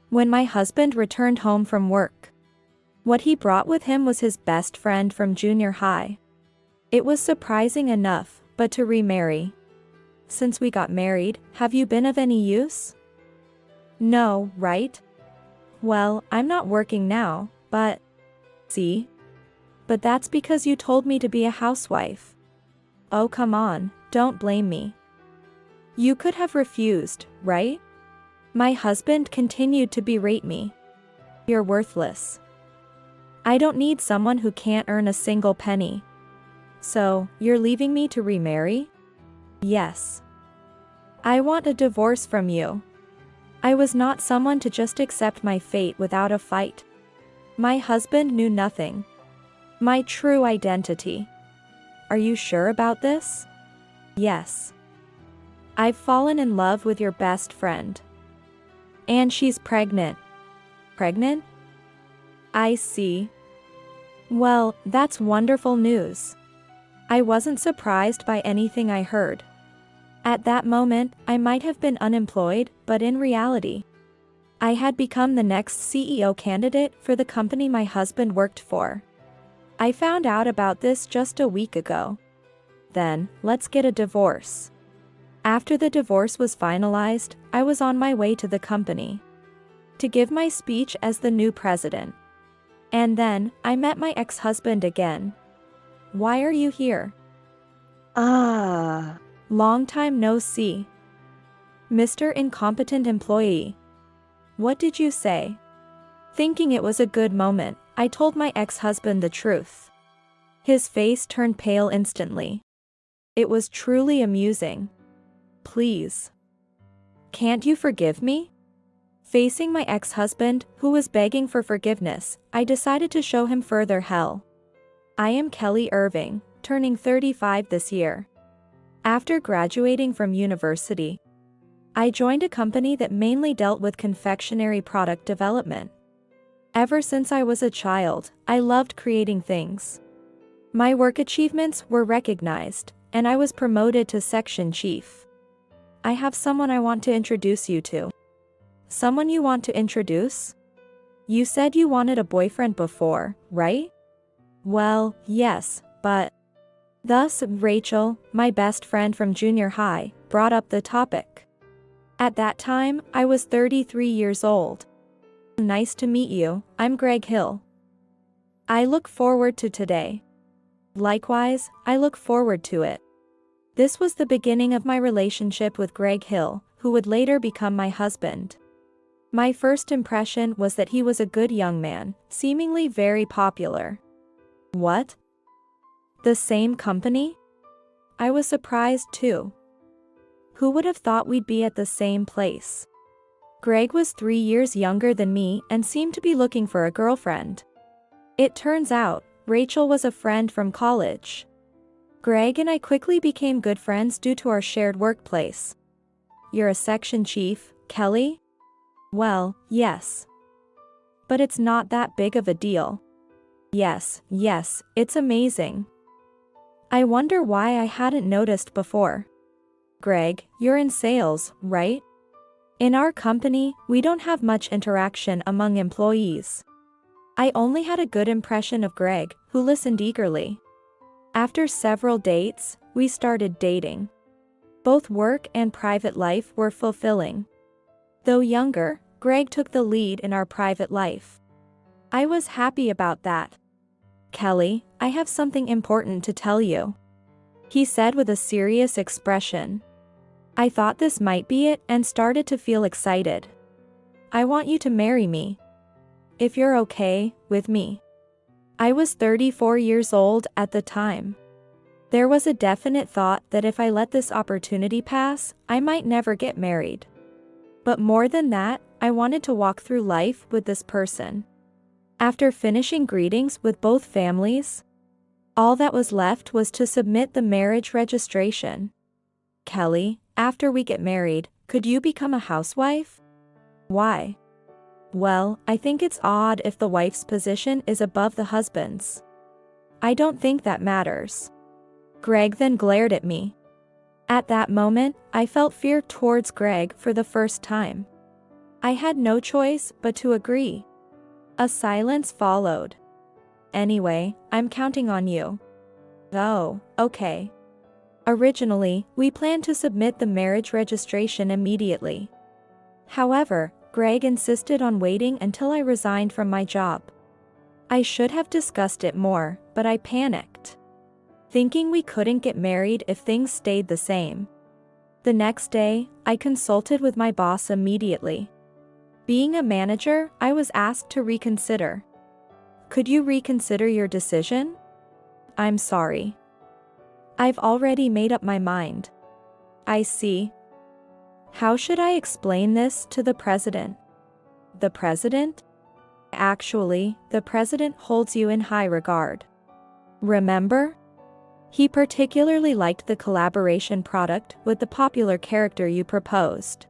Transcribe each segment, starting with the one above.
When my husband returned home from work, what he brought with him was his best friend from junior high. It was surprising enough, but to remarry. Since we got married, have you been of any use? No, right? Well, I'm not working now, but... See? But that's because you told me to be a housewife. Oh, come on, don't blame me. You could have refused, right? My husband continued to berate me. You're worthless. I don't need someone who can't earn a single penny. So, you're leaving me to remarry? Yes. I want a divorce from you. I was not someone to just accept my fate without a fight. My husband knew nothing. My true identity. Are you sure about this? Yes. I've fallen in love with your best friend. And she's pregnant. Pregnant? I see. Well, that's wonderful news. I wasn't surprised by anything I heard. At that moment, I might have been unemployed, but in reality, I had become the next CEO candidate for the company my husband worked for. I found out about this just a week ago. Then, let's get a divorce. After the divorce was finalized, I was on my way to the company to give my speech as the new president. And then, I met my ex-husband again. Why are you here? Long time no see. Mr. Incompetent Employee. What did you say? Thinking it was a good moment, I told my ex-husband the truth. His face turned pale instantly. It was truly amusing. Please. Can't you forgive me? Facing my ex-husband, who was begging for forgiveness, I decided to show him further hell. I am Kelly Irving, turning 35 this year. After graduating from university, I joined a company that mainly dealt with confectionery product development. Ever since I was a child, I loved creating things. My work achievements were recognized, and I was promoted to section chief. I have someone I want to introduce you to. Someone you want to introduce? You said you wanted a boyfriend before, right? Well, yes, but... Thus, Rachel, my best friend from junior high, brought up the topic. At that time, I was 33 years old. Nice to meet you, I'm Greg Hill. I look forward to today. Likewise, I look forward to it. This was the beginning of my relationship with Greg Hill, who would later become my husband. My first impression was that he was a good young man, seemingly very popular. What? The same company? I was surprised too. Who would have thought we'd be at the same place? Greg was 3 years younger than me and seemed to be looking for a girlfriend. It turns out, Rachel was a friend from college. Greg and I quickly became good friends due to our shared workplace. You're a section chief, Kelly? Well, yes. But it's not that big of a deal. Yes, it's amazing. I wonder why I hadn't noticed before. Greg, you're in sales, right? In our company, we don't have much interaction among employees. I only had a good impression of Greg, who listened eagerly. After several dates, we started dating. Both work and private life were fulfilling. Though younger, Greg took the lead in our private life. I was happy about that. Kelly, I have something important to tell you, he said with a serious expression. I thought this might be it and started to feel excited. I want you to marry me. If you're okay with me. I was 34 years old at the time. There was a definite thought that if I let this opportunity pass, I might never get married. But more than that, I wanted to walk through life with this person. After finishing greetings with both families, all that was left was to submit the marriage registration. Kelly, after we get married, could you become a housewife? Why? Well, I think it's odd if the wife's position is above the husband's. I don't think that matters. Greg then glared at me. At that moment, I felt fear towards Greg for the first time. I had no choice but to agree. A silence followed. Anyway, I'm counting on you. Oh, okay. Originally, we planned to submit the marriage registration immediately. However, Greg insisted on waiting until I resigned from my job. I should have discussed it more, but I panicked, thinking we couldn't get married if things stayed the same. The next day, I consulted with my boss immediately. Being a manager, I was asked to reconsider. Could you reconsider your decision? I'm sorry. I've already made up my mind. I see. How should I explain this to the president? The president? Actually, the president holds you in high regard. Remember? He particularly liked the collaboration product with the popular character you proposed.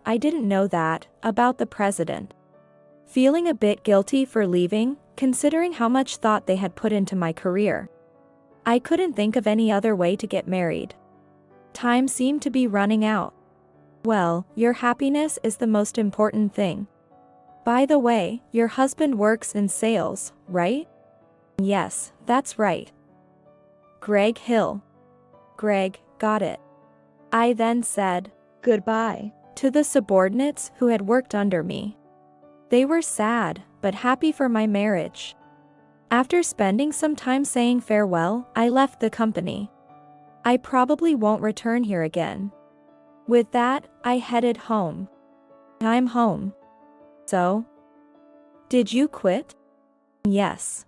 I didn't know that about the president. Feeling a bit guilty for leaving, considering how much thought they had put into my career. I couldn't think of any other way to get married. Time seemed to be running out. Well, your happiness is the most important thing. By the way, your husband works in sales, right? Yes, that's right. Greg Hill. Greg, got it. I then said goodbye to the subordinates who had worked under me. They were sad, but happy for my marriage. After spending some time saying farewell, I left the company. I probably won't return here again. With that, I headed home. I'm home. So? Did you quit? Yes.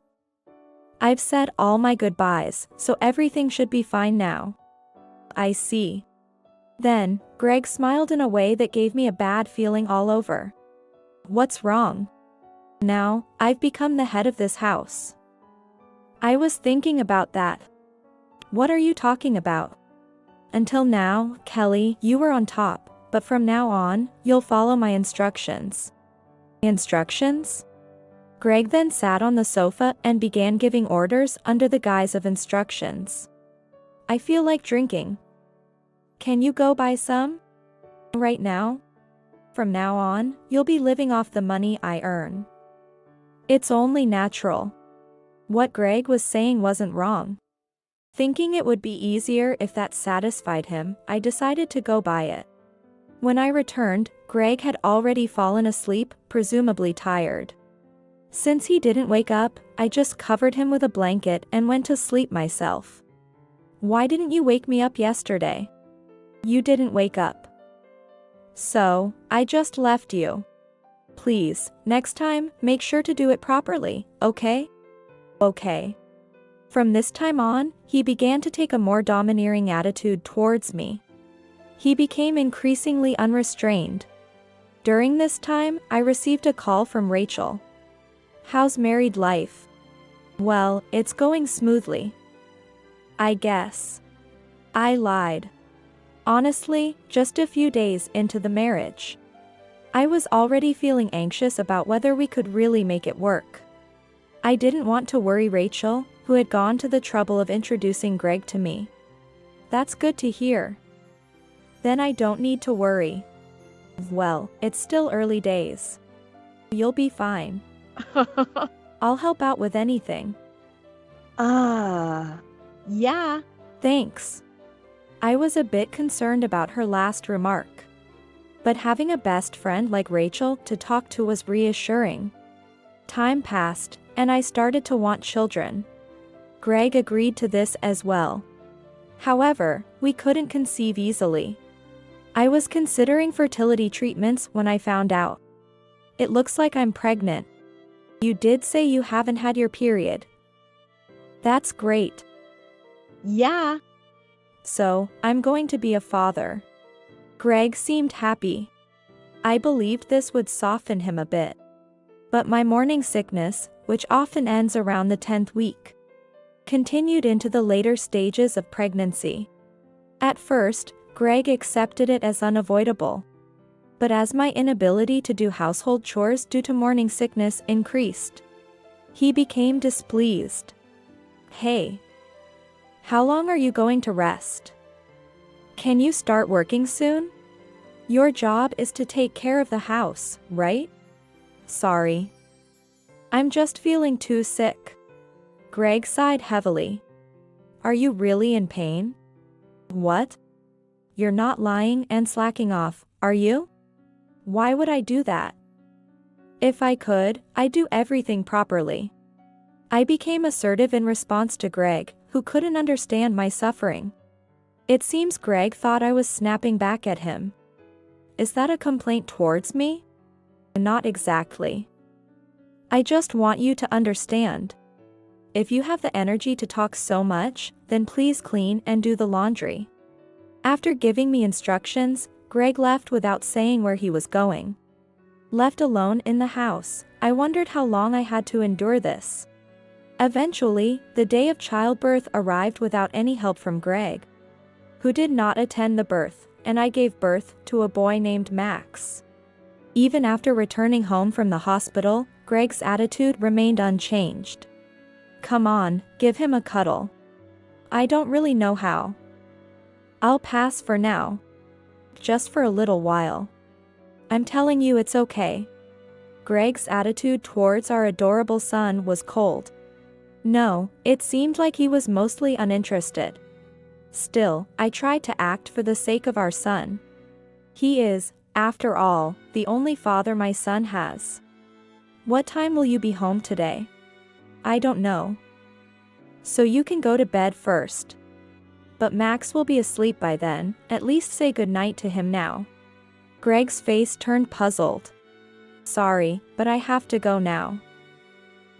I've said all my goodbyes, so everything should be fine now. I see. Then, Greg smiled in a way that gave me a bad feeling all over. What's wrong? Now, I've become the head of this house. I was thinking about that. What are you talking about? Until now, Kelly, you were on top, but from now on, you'll follow my instructions. Instructions? Greg then sat on the sofa and began giving orders under the guise of instructions. I feel like drinking. Can you go buy some? Right now? From now on, you'll be living off the money I earn. It's only natural. What Greg was saying wasn't wrong. Thinking it would be easier if that satisfied him, I decided to go buy it. When I returned, Greg had already fallen asleep, presumably tired. Since he didn't wake up, I just covered him with a blanket and went to sleep myself. Why didn't you wake me up yesterday? You didn't wake up. So, I just left you. Please, next time, make sure to do it properly, okay? Okay. From this time on, he began to take a more domineering attitude towards me. He became increasingly unrestrained. During this time, I received a call from Rachel. How's married life? Well, it's going smoothly. I guess. I lied. Honestly, just a few days into the marriage. I was already feeling anxious about whether we could really make it work. I didn't want to worry Rachel, who had gone to the trouble of introducing Greg to me. That's good to hear. Then I don't need to worry. Well, it's still early days. You'll be fine. I'll help out with anything. Yeah. Thanks. I was a bit concerned about her last remark. But having a best friend like Rachel to talk to was reassuring. Time passed, and I started to want children. Greg agreed to this as well. However, we couldn't conceive easily. I was considering fertility treatments when I found out. It looks like I'm pregnant. You did say you haven't had your period. That's great. Yeah. So, I'm going to be a father. Greg seemed happy. I believed this would soften him a bit. But my morning sickness, which often ends around the 10th week, continued into the later stages of pregnancy. At first, Greg accepted it as unavoidable. But as my inability to do household chores due to morning sickness increased, he became displeased. Hey. How long are you going to rest? Can you start working soon? Your job is to take care of the house, right? Sorry. I'm just feeling too sick. Greg sighed heavily. Are you really in pain? What? You're not lying and slacking off, are you? Why would I do that? If I could, I'd do everything properly. I became assertive in response to Greg, who couldn't understand my suffering. It seems Greg thought I was snapping back at him. Is that a complaint towards me? Not exactly. I just want you to understand. If you have the energy to talk so much, then please clean and do the laundry. After giving me instructions, Greg left without saying where he was going. Left alone in the house, I wondered how long I had to endure this. Eventually, the day of childbirth arrived without any help from Greg, who did not attend the birth, and I gave birth to a boy named Max. Even after returning home from the hospital, Greg's attitude remained unchanged. Come on, give him a cuddle. I don't really know how. I'll pass for now. Just for a little while. I'm telling you it's okay. Greg's attitude towards our adorable son was cold. No, it seemed like he was mostly uninterested. Still, I tried to act for the sake of our son. He is, after all, the only father my son has. What time will you be home today? I don't know. So you can go to bed first. But Max will be asleep by then, at least say goodnight to him now. Greg's face turned puzzled. Sorry, but I have to go now.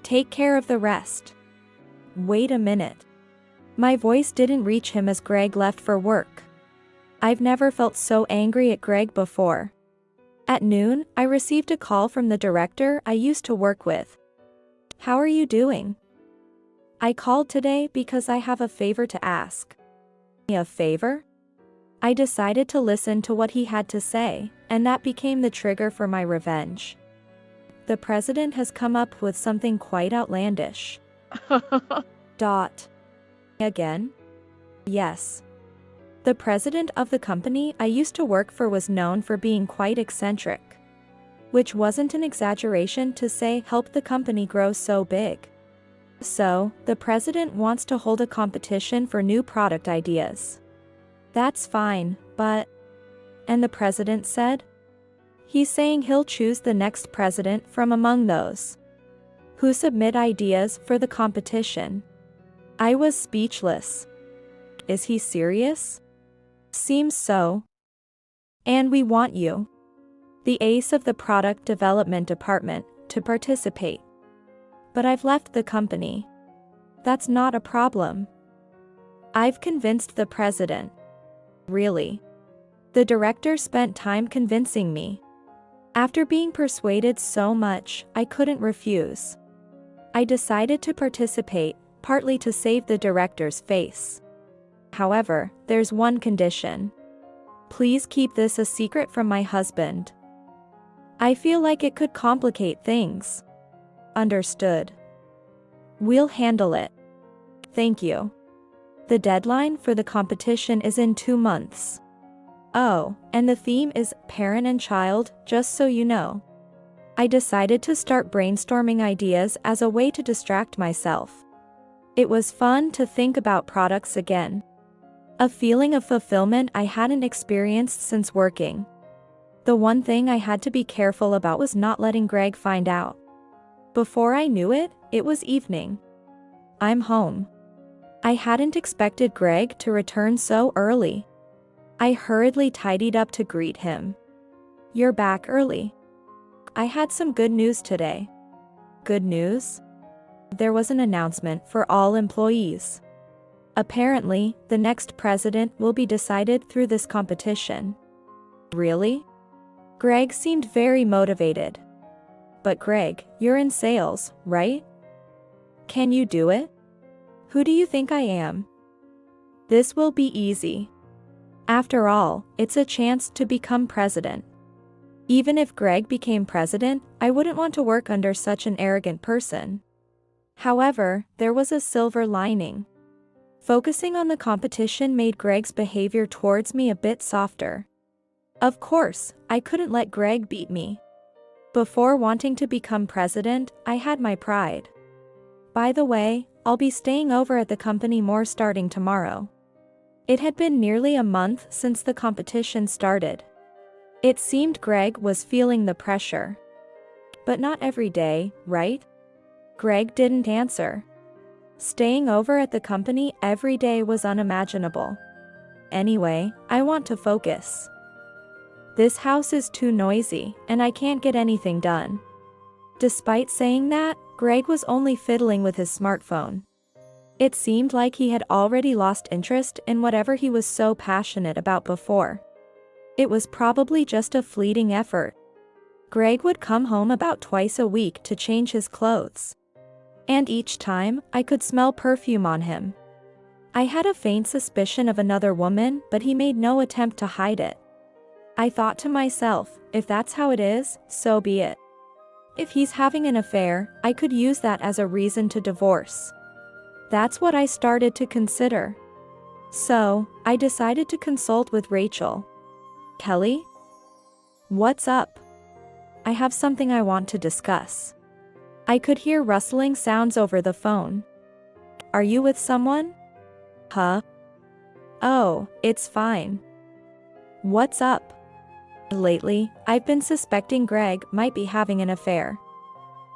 Take care of the rest. Wait a minute. My voice didn't reach him as Greg left for work. I've never felt so angry at Greg before. At noon, I received a call from the director I used to work with. How are you doing? I called today because I have a favor to ask. A favor? I decided to listen to what he had to say, and that became the trigger for my revenge. The president has come up with something quite outlandish. Again? Yes. The president of the company I used to work for was known for being quite eccentric. Which wasn't an exaggeration to say helped the company grow so big. So, the president wants to hold a competition for new product ideas. That's fine, but... And the president said? He's saying he'll choose the next president from among those who submit ideas for the competition. I was speechless. Is he serious? Seems so. And we want you, the ace of the product development department, to participate. But I've left the company. That's not a problem. I've convinced the president. Really? The director spent time convincing me. After being persuaded so much, I couldn't refuse. I decided to participate, partly to save the director's face. However, there's one condition. Please keep this a secret from my husband. I feel like it could complicate things. Understood. We'll handle it. Thank you. The deadline for the competition is in 2 months. Oh, and the theme is parent and child, just so you know. I decided to start brainstorming ideas as a way to distract myself. It was fun to think about products again. A feeling of fulfillment I hadn't experienced since working. The one thing I had to be careful about was not letting Greg find out. Before I knew it, it was evening. I'm home. I hadn't expected Greg to return so early. I hurriedly tidied up to greet him. You're back early. I had some good news today. Good news? There was an announcement for all employees. Apparently, the next president will be decided through this competition. Really? Greg seemed very motivated. But Greg, you're in sales, right? Can you do it? Who do you think I am? This will be easy. After all, it's a chance to become president. Even if Greg became president, I wouldn't want to work under such an arrogant person. However, there was a silver lining. Focusing on the competition made Greg's behavior towards me a bit softer. Of course, I couldn't let Greg beat me. Before wanting to become president, I had my pride. By the way, I'll be staying over at the company more starting tomorrow. It had been nearly a month since the competition started. It seemed Greg was feeling the pressure. But not every day, right? Greg didn't answer. Staying over at the company every day was unimaginable. Anyway, I want to focus. This house is too noisy, and I can't get anything done. Despite saying that, Greg was only fiddling with his smartphone. It seemed like he had already lost interest in whatever he was so passionate about before. It was probably just a fleeting effort. Greg would come home about twice a week to change his clothes. And each time, I could smell perfume on him. I had a faint suspicion of another woman, but he made no attempt to hide it. I thought to myself, if that's how it is, so be it. If he's having an affair, I could use that as a reason to divorce. That's what I started to consider. So, I decided to consult with Rachel. Kelly? What's up? I have something I want to discuss. I could hear rustling sounds over the phone. Are you with someone? Huh? Oh, it's fine. What's up? Lately, I've been suspecting Greg might be having an affair.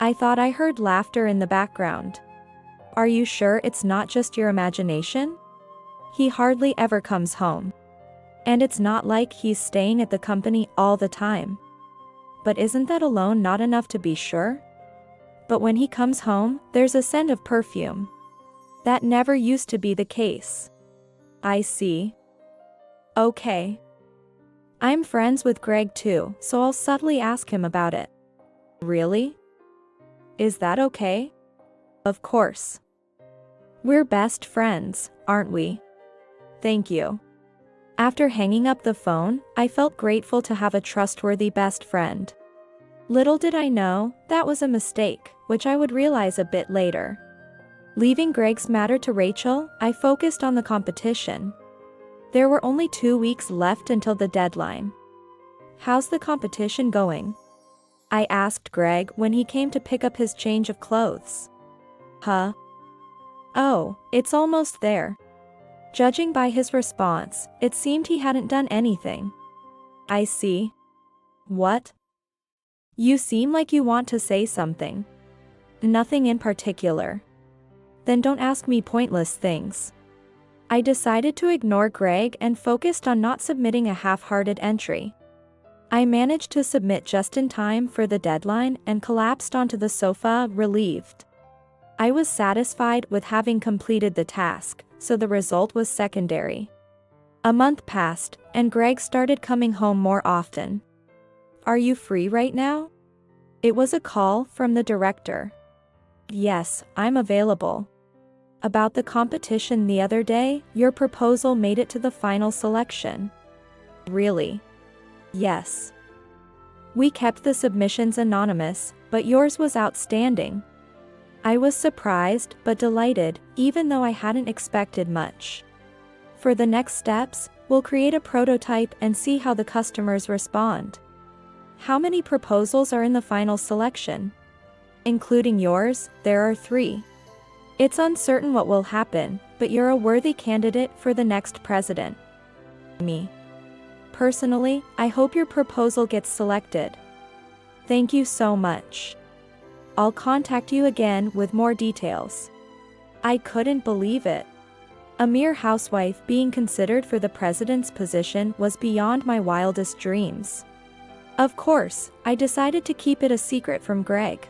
I thought I heard laughter in the background. Are you sure it's not just your imagination? He hardly ever comes home. And it's not like he's staying at the company all the time. But isn't that alone not enough to be sure? But when he comes home, there's a scent of perfume. That never used to be the case. I see. Okay. I'm friends with Greg too, so I'll subtly ask him about it. Really? Is that okay? Of course. We're best friends, aren't we? Thank you. After hanging up the phone, I felt grateful to have a trustworthy best friend. Little did I know, that was a mistake, which I would realize a bit later. Leaving Greg's matter to Rachel, I focused on the competition. There were only 2 weeks left until the deadline. How's the competition going? I asked Greg when he came to pick up his change of clothes. Huh? Oh, it's almost there. Judging by his response, it seemed he hadn't done anything. I see. What? You seem like you want to say something. Nothing in particular. Then don't ask me pointless things. I decided to ignore Greg and focused on not submitting a half-hearted entry. I managed to submit just in time for the deadline and collapsed onto the sofa, relieved. I was satisfied with having completed the task, so the result was secondary. A month passed, and Greg started coming home more often. Are you free right now? It was a call from the director. Yes, I'm available. About the competition the other day, your proposal made it to the final selection. Really? Yes. We kept the submissions anonymous, but yours was outstanding. I was surprised but delighted, even though I hadn't expected much. For the next steps, we'll create a prototype and see how the customers respond. How many proposals are in the final selection? Including yours, there are 3. It's uncertain what will happen, but you're a worthy candidate for the next president. Me. Personally, I hope your proposal gets selected. Thank you so much. I'll contact you again with more details. I couldn't believe it. A mere housewife being considered for the president's position was beyond my wildest dreams. Of course, I decided to keep it a secret from Greg.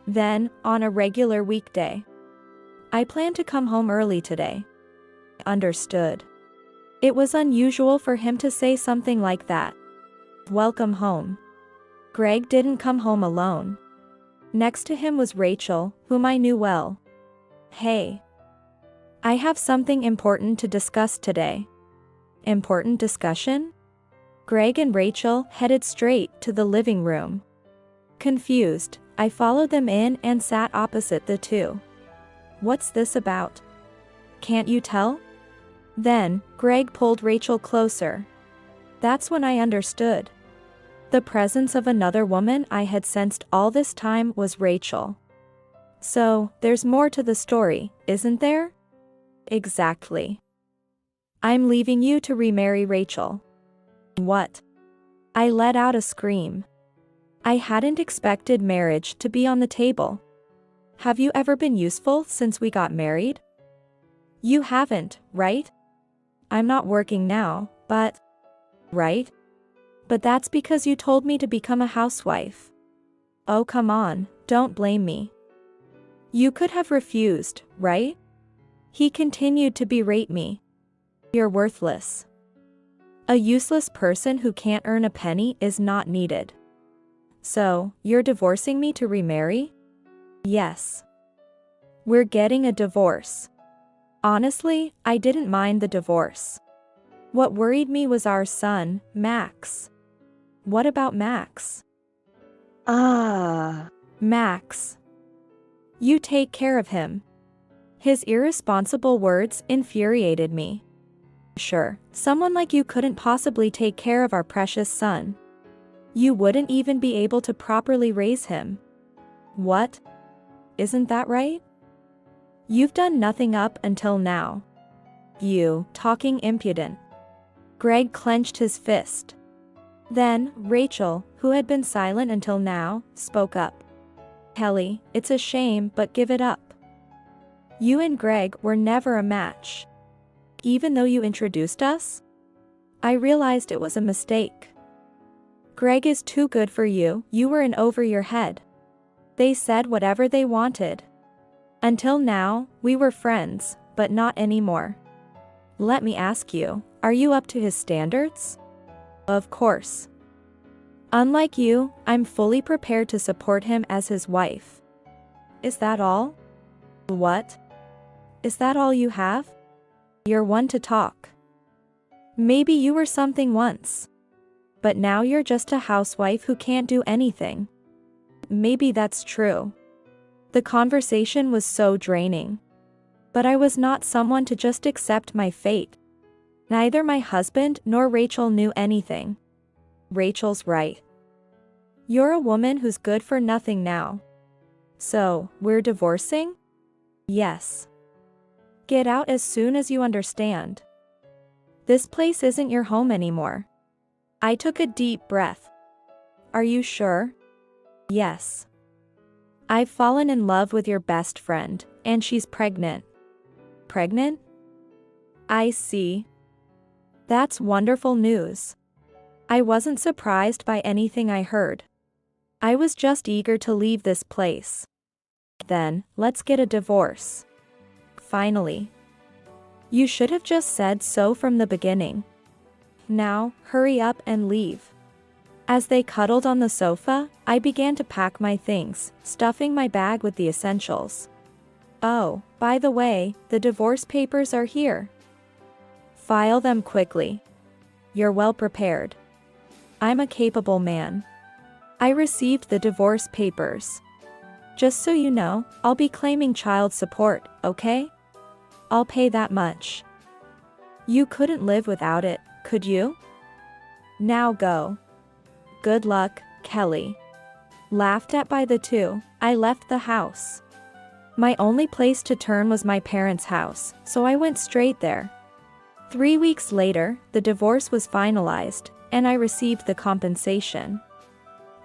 Then, on a regular weekday, I plan to come home early today. Understood. It was unusual for him to say something like that. Welcome home. Greg didn't come home alone. Next to him was Rachel, whom I knew well. Hey. I have something important to discuss today. Important discussion? Greg and Rachel headed straight to the living room. Confused, I followed them in and sat opposite the two. What's this about? Can't you tell? Then, Greg pulled Rachel closer. That's when I understood. The presence of another woman I had sensed all this time was Rachel. So, there's more to the story, isn't there? Exactly. I'm leaving you to remarry Rachel. What? I let out a scream. I hadn't expected marriage to be on the table. Have you ever been useful since we got married? You haven't, right? I'm not working now, but... Right? But that's because you told me to become a housewife. Oh, come on, don't blame me. You could have refused, right? He continued to berate me. You're worthless. A useless person who can't earn a penny is not needed. So, you're divorcing me to remarry? Yes. We're getting a divorce. Honestly, I didn't mind the divorce. What worried me was our son, Max. What about Max? Max. You take care of him. His irresponsible words infuriated me. Sure, someone like you couldn't possibly take care of our precious son. You wouldn't even be able to properly raise him. What? Isn't that right? You've done nothing up until now. You, talking impudent. Greg clenched his fist. Then, Rachel, who had been silent until now, spoke up. Kelly, it's a shame, but give it up. You and Greg were never a match. Even though you introduced us? I realized it was a mistake. Greg is too good for you, you were in over your head. They said whatever they wanted. Until now, we were friends, but not anymore. Let me ask you, are you up to his standards? Of course. Unlike you, I'm fully prepared to support him as his wife. Is that all? What? Is that all you have? You're one to talk. Maybe you were something once. But now you're just a housewife who can't do anything. Maybe that's true. The conversation was so draining. But I was not someone to just accept my fate. Neither my husband nor Rachel knew anything. Rachel's right. You're a woman who's good for nothing now. So, we're divorcing? Yes. Get out as soon as you understand. This place isn't your home anymore. I took a deep breath. Are you sure? Yes. I've fallen in love with your best friend, and she's pregnant. Pregnant? I see. That's wonderful news. I wasn't surprised by anything I heard. I was just eager to leave this place. Then, let's get a divorce. Finally. You should have just said so from the beginning. Now, hurry up and leave. As they cuddled on the sofa, I began to pack my things, stuffing my bag with the essentials. Oh, by the way, the divorce papers are here. File them quickly. You're well prepared. I'm a capable man. I received the divorce papers. Just so you know, I'll be claiming child support, okay? I'll pay that much. You couldn't live without it, could you? Now go. Good luck, Kelly. Laughed at by the two, I left the house. My only place to turn was my parents' house, so I went straight there. 3 weeks later, the divorce was finalized, and I received the compensation.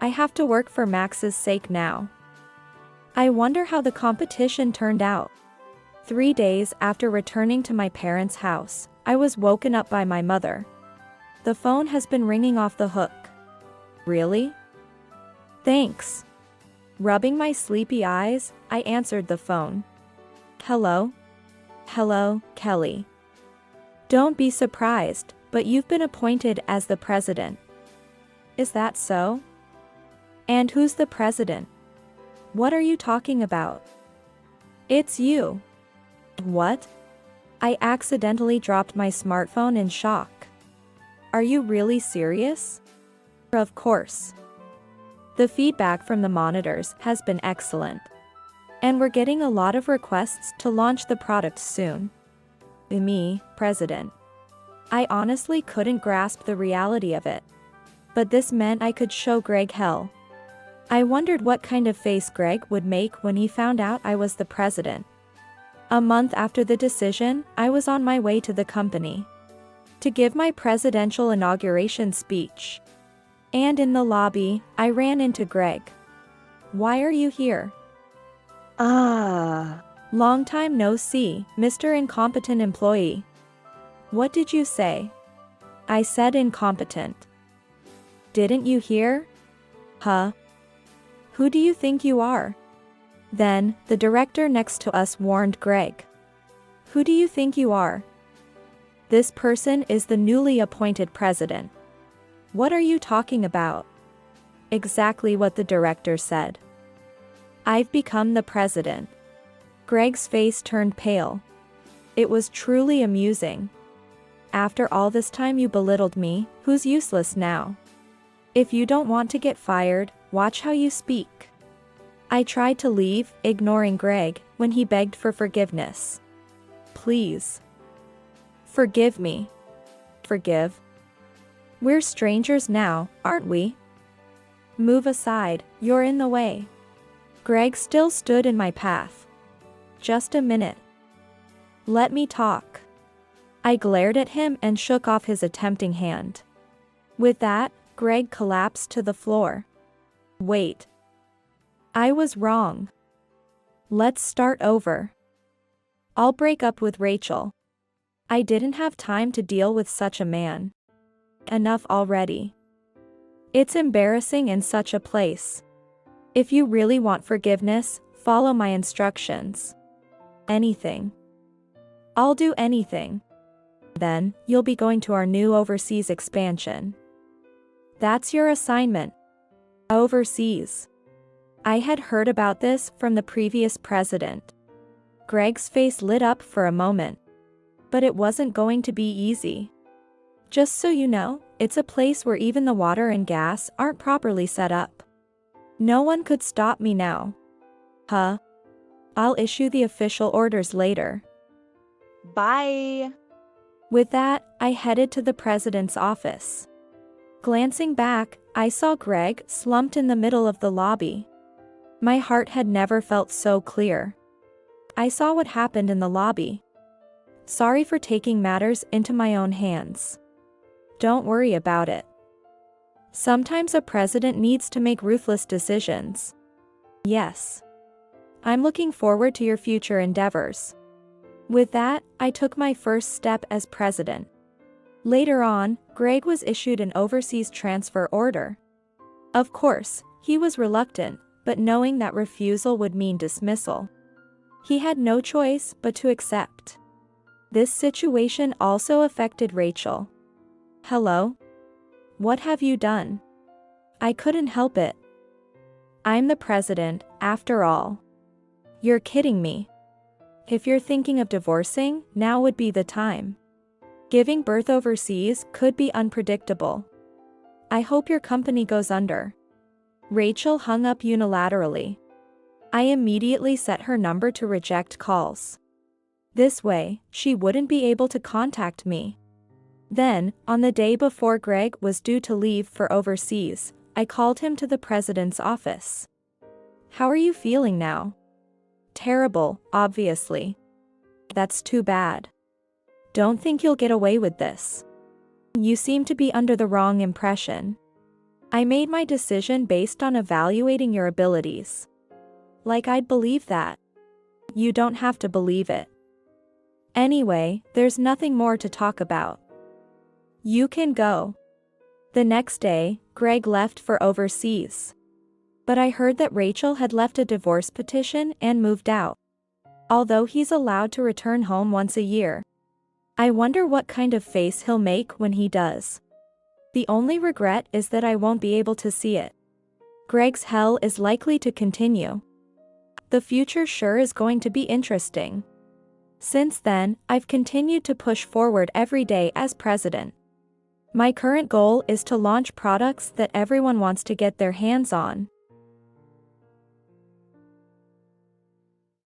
I have to work for Max's sake now. I wonder how the competition turned out. 3 days after returning to my parents' house, I was woken up by my mother. The phone has been ringing off the hook. Really? Thanks. Rubbing my sleepy eyes, I answered the phone. Hello? Hello, Kelly. Don't be surprised, but you've been appointed as the president. Is that so? And who's the president? What are you talking about? It's you. What? I accidentally dropped my smartphone in shock. Are you really serious? Of course. The feedback from the monitors has been excellent. And we're getting a lot of requests to launch the product soon. Me, president. I honestly couldn't grasp the reality of it. But this meant I could show Greg hell. I wondered what kind of face Greg would make when he found out I was the president. A month after the decision, I was on my way to the company to give my presidential inauguration speech. And in the lobby, I ran into Greg. "Why are you here?" "Long time no see, Mr. Incompetent Employee." "What did you say?" I said incompetent. "Didn't you hear?" "Huh? Who do you think you are?" Then, the director next to us warned Greg. "Who do you think you are? This person is the newly appointed president." "What are you talking about?" Exactly what the director said. "I've become the president." Greg's face turned pale. It was truly amusing. "After all this time you belittled me, who's useless now? If you don't want to get fired, watch how you speak." I tried to leave, ignoring Greg, when he begged for forgiveness. "Please. Forgive me." "Forgive? We're strangers now, aren't we?" "Move aside, you're in the way." Greg still stood in my path. "Just a minute. Let me talk." I glared at him and shook off his tempting hand. With that, Greg collapsed to the floor. "Wait. I was wrong. Let's start over. I'll break up with Rachel. I didn't have time to deal with such a man. Enough already. It's embarrassing in such a place. If you really want forgiveness, follow my instructions. Anything. I'll do anything. Then, you'll be going to our new overseas expansion. That's your assignment. Overseas. I had heard about this from the previous president. Greg's face lit up for a moment. But it wasn't going to be easy. "Just so you know, it's a place where even the water and gas aren't properly set up. No one could stop me now." "Huh? I'll issue the official orders later." Bye. With that, I headed to the president's office. Glancing back, I saw Greg slumped in the middle of the lobby. My heart had never felt so clear. I saw what happened in the lobby. Sorry for taking matters into my own hands. Don't worry about it. Sometimes a president needs to make ruthless decisions. Yes. I'm looking forward to your future endeavors. With that, I took my first step as president. Later on, Greg was issued an overseas transfer order. Of course, he was reluctant, but knowing that refusal would mean dismissal. He had no choice but to accept. This situation also affected Rachel. "Hello? What have you done?" I couldn't help it. I'm the president, after all. You're kidding me. If you're thinking of divorcing, now would be the time. Giving birth overseas could be unpredictable. I hope your company goes under. Rachel hung up unilaterally. I immediately set her number to reject calls. This way, she wouldn't be able to contact me. Then, on the day before Greg was due to leave for overseas, I called him to the president's office. "How are you feeling now?" "Terrible, obviously." "That's too bad. Don't think you'll get away with this. You seem to be under the wrong impression. I made my decision based on evaluating your abilities." Like I'd believe that. You don't have to believe it. Anyway, there's nothing more to talk about. You can go. The next day, Greg left for overseas. But I heard that Rachel had left a divorce petition and moved out. Although he's allowed to return home once a year. I wonder what kind of face he'll make when he does. The only regret is that I won't be able to see it. Greg's hell is likely to continue. The future sure is going to be interesting. Since then, I've continued to push forward every day as president. My current goal is to launch products that everyone wants to get their hands on.